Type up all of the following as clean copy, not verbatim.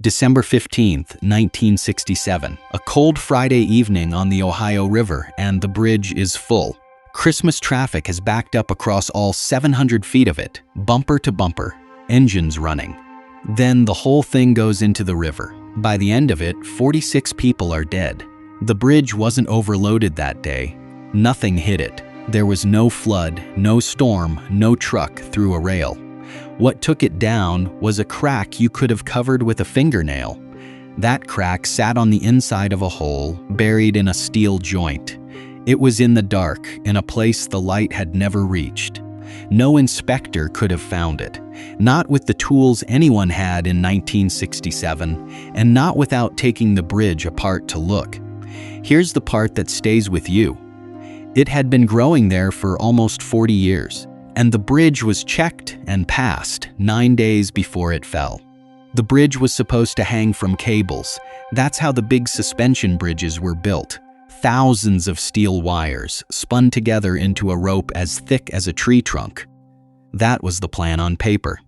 December 15th, 1967. A cold Friday evening on the Ohio River, and the bridge is full. Christmas traffic has backed up across all 700 feet of it, bumper to bumper, engines running. Then the whole thing goes into the river. By the end of it, 46 people are dead. The bridge wasn't overloaded that day. Nothing hit it. There was no flood, no storm, no truck through a rail. What took it down was a crack you could have covered with a fingernail. That crack sat on the inside of a hole, buried in a steel joint. It was in the dark, in a place the light had never reached. No inspector could have found it, not with the tools anyone had in 1967, and not without taking the bridge apart to look. Here's the part that stays with you. It had been growing there for almost 40 years. And the bridge was checked and passed 9 days before it fell. The bridge was supposed to hang from cables. That's how the big suspension bridges were built. Thousands of steel wires spun together into a rope as thick as a tree trunk. That was the plan on paper.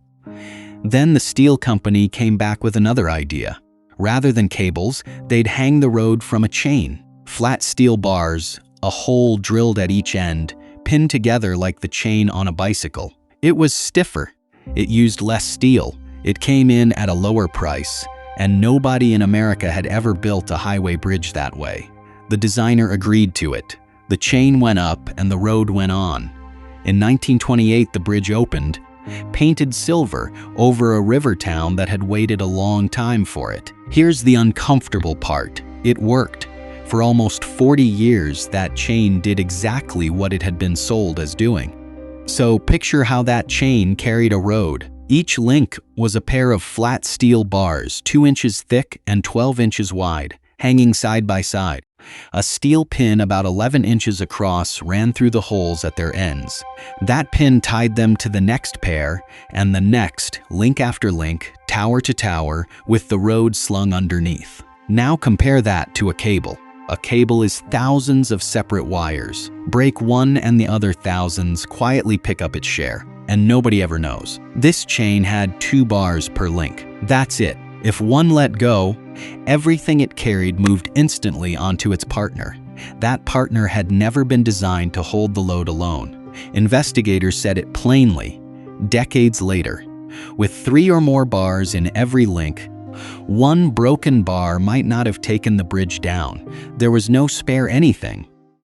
Then the steel company came back with another idea. Rather than cables, they'd hang the road from a chain. Flat steel bars, a hole drilled at each end, pinned together like the chain on a bicycle. It was stiffer. It used less steel. It came in at a lower price, and nobody in America had ever built a highway bridge that way. The designer agreed to it. The chain went up and the road went on. In 1928, the bridge opened, painted silver over a river town that had waited a long time for it. Here's the uncomfortable part. It worked. For almost 40 years, that chain did exactly what it had been sold as doing. So picture how that chain carried a road. Each link was a pair of flat steel bars, 2 inches thick and 12 inches wide, hanging side by side. A steel pin about 11 inches across ran through the holes at their ends. That pin tied them to the next pair, and the next, link after link, tower to tower, with the road slung underneath. Now compare that to a cable. A cable is thousands of separate wires. Break one and the other thousands quietly pick up its share, and nobody ever knows. This chain had 2 bars per link. That's it. If one let go, everything it carried moved instantly onto its partner. That partner had never been designed to hold the load alone. Investigators said it plainly, decades later. With 3 or more bars in every link, one broken bar might not have taken the bridge down. There was no spare anything.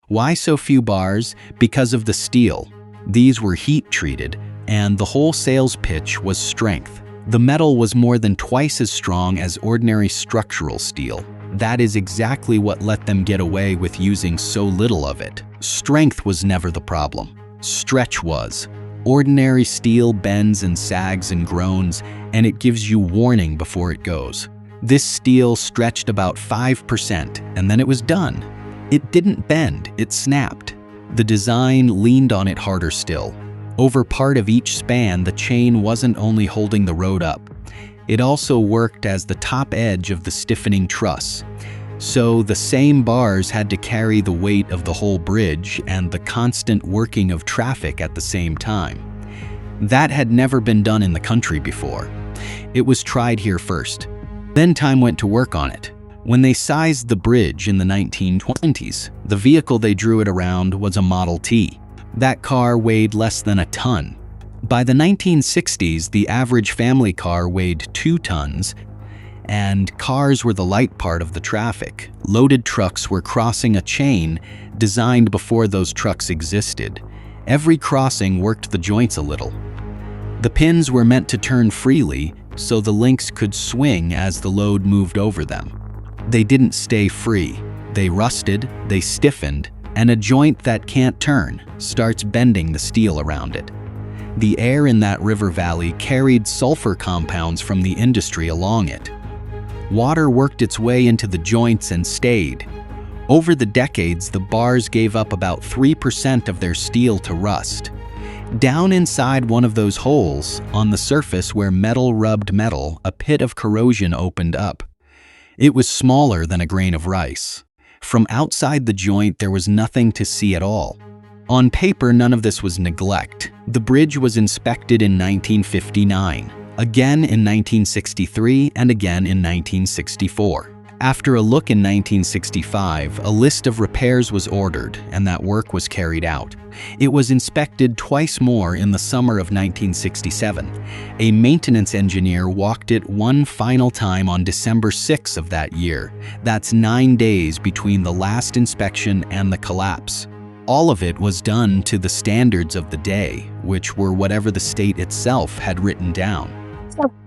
Why so few bars? Because of the steel. These were heat-treated, and the whole sales pitch was strength. The metal was more than twice as strong as ordinary structural steel. That is exactly what let them get away with using so little of it. Strength was never the problem. Stretch was. Ordinary steel bends and sags and groans, and it gives you warning before it goes. This steel stretched about 5%, and then it was done. It didn't bend, it snapped. The design leaned on it harder still. Over part of each span, the chain wasn't only holding the road up. It also worked as the top edge of the stiffening truss. So the same bars had to carry the weight of the whole bridge and the constant working of traffic at the same time. That had never been done in the country before. It was tried here first. Then time went to work on it. When they sized the bridge in the 1920s, the vehicle they drew it around was a Model T. That car weighed less than a ton. By the 1960s, the average family car weighed 2 tons, and cars were the light part of the traffic. Loaded trucks were crossing a chain designed before those trucks existed. Every crossing worked the joints a little. The pins were meant to turn freely so the links could swing as the load moved over them. They didn't stay free. They rusted, they stiffened, and a joint that can't turn starts bending the steel around it. The air in that river valley carried sulfur compounds from the industry along it. Water worked its way into the joints and stayed. Over the decades, the bars gave up about 3% of their steel to rust. Down inside one of those holes, on the surface where metal rubbed metal, a pit of corrosion opened up. It was smaller than a grain of rice. From outside the joint, there was nothing to see at all. On paper, none of this was neglect. The bridge was inspected in 1959. again in 1963, and again in 1964. After a look in 1965, a list of repairs was ordered, and that work was carried out. It was inspected twice more in the summer of 1967. A maintenance engineer walked it one final time on December 6 of that year. That's 9 days between the last inspection and the collapse. All of it was done to the standards of the day, which were whatever the state itself had written down.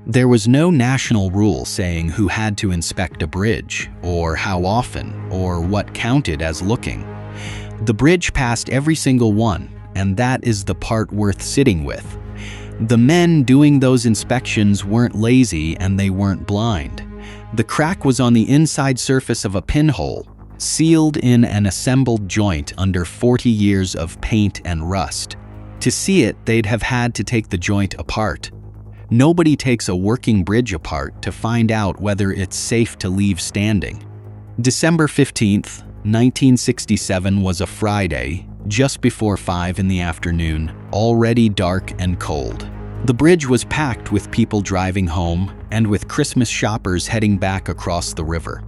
There was no national rule saying who had to inspect a bridge, or how often, or what counted as looking. The bridge passed every single one, and that is the part worth sitting with. The men doing those inspections weren't lazy and they weren't blind. The crack was on the inside surface of a pinhole, sealed in an assembled joint under 40 years of paint and rust. To see it, they'd have had to take the joint apart. Nobody takes a working bridge apart to find out whether it's safe to leave standing. December 15th, 1967 was a Friday, just before 5 in the afternoon, already dark and cold. The bridge was packed with people driving home and with Christmas shoppers heading back across the river.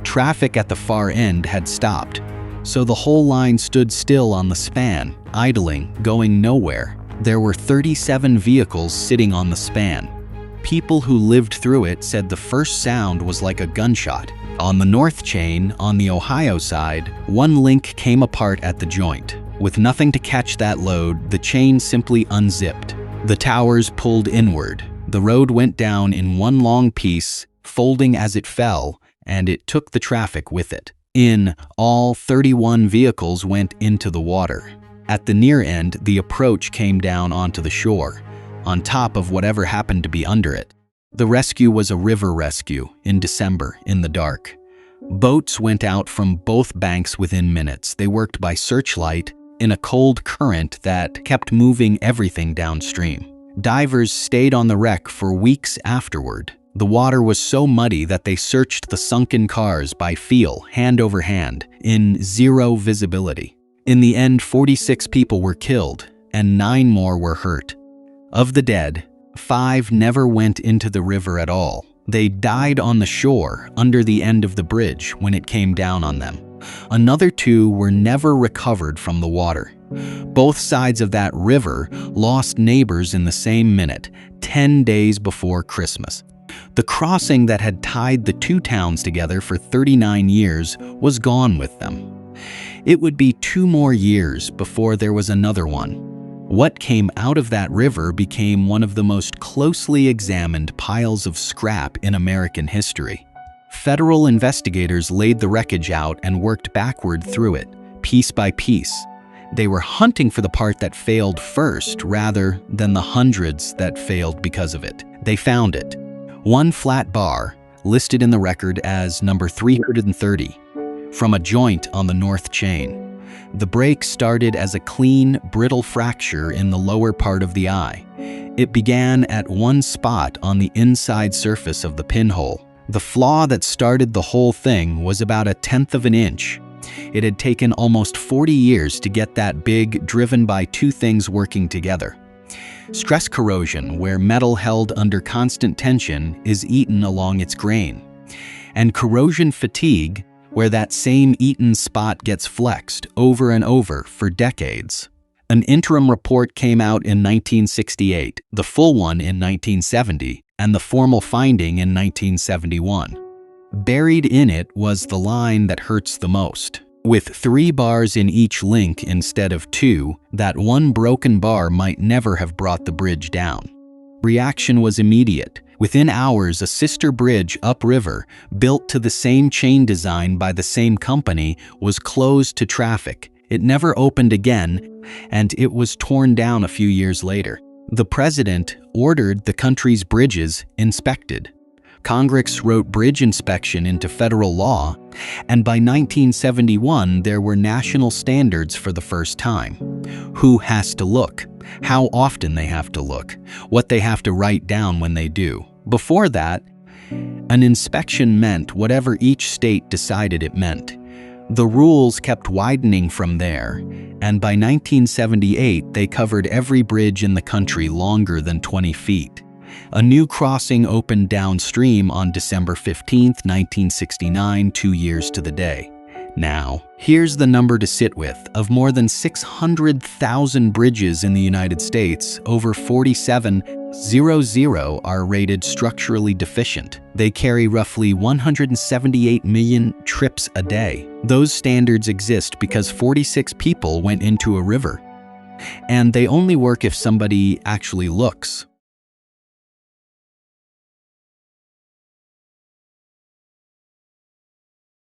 Traffic at the far end had stopped, so the whole line stood still on the span, idling, going nowhere. There were 37 vehicles sitting on the span. People who lived through it said the first sound was like a gunshot. On the north chain, on the Ohio side, one link came apart at the joint. With nothing to catch that load, the chain simply unzipped. The towers pulled inward. The road went down in one long piece, folding as it fell, and it took the traffic with it. In all, 31 vehicles went into the water. At the near end, the approach came down onto the shore, on top of whatever happened to be under it. The rescue was a river rescue in December, in the dark. Boats went out from both banks within minutes. They worked by searchlight in a cold current that kept moving everything downstream. Divers stayed on the wreck for weeks afterward. The water was so muddy that they searched the sunken cars by feel, hand over hand, in zero visibility. In the end, 46 people were killed, and 9 more were hurt. Of the dead, 5 never went into the river at all. They died on the shore, under the end of the bridge, when it came down on them. Another 2 were never recovered from the water. Both sides of that river lost neighbors in the same minute, 10 days before Christmas. The crossing that had tied the 2 towns together for 39 years was gone with them. It would be 2 more years before there was another one. What came out of that river became one of the most closely examined piles of scrap in American history. Federal investigators laid the wreckage out and worked backward through it, piece by piece. They were hunting for the part that failed first rather than the hundreds that failed because of it. They found it. One flat bar, listed in the record as number 330, from a joint on the north chain. The break started as a clean, brittle fracture in the lower part of the eye. It began at one spot on the inside surface of the pinhole. The flaw that started the whole thing was about 1/10 of an inch. It had taken almost 40 years to get that big, driven by 2 things working together. Stress corrosion, where metal held under constant tension is eaten along its grain. And corrosion fatigue, where that same eaten spot gets flexed over and over for decades. An interim report came out in 1968, the full one in 1970, and the formal finding in 1971. Buried in it was the line that hurts the most. With 3 bars in each link instead of 2, that one broken bar might never have brought the bridge down. Reaction was immediate. Within hours, a sister bridge upriver, built to the same chain design by the same company, was closed to traffic. It never opened again, and it was torn down a few years later. The president ordered the country's bridges inspected. Congress wrote bridge inspection into federal law, and by 1971 there were national standards for the first time. Who has to look? How often they have to look? What they have to write down when they do. Before that, an inspection meant whatever each state decided it meant. The rules kept widening from there, and by 1978 they covered every bridge in the country longer than 20 feet. A new crossing opened downstream on December 15, 1969, 2 years to the day. Now, here's the number to sit with. Of more than 600,000 bridges in the United States, over 4,700 are rated structurally deficient. They carry roughly 178 million trips a day. Those standards exist because 46 people went into a river. And they only work if somebody actually looks.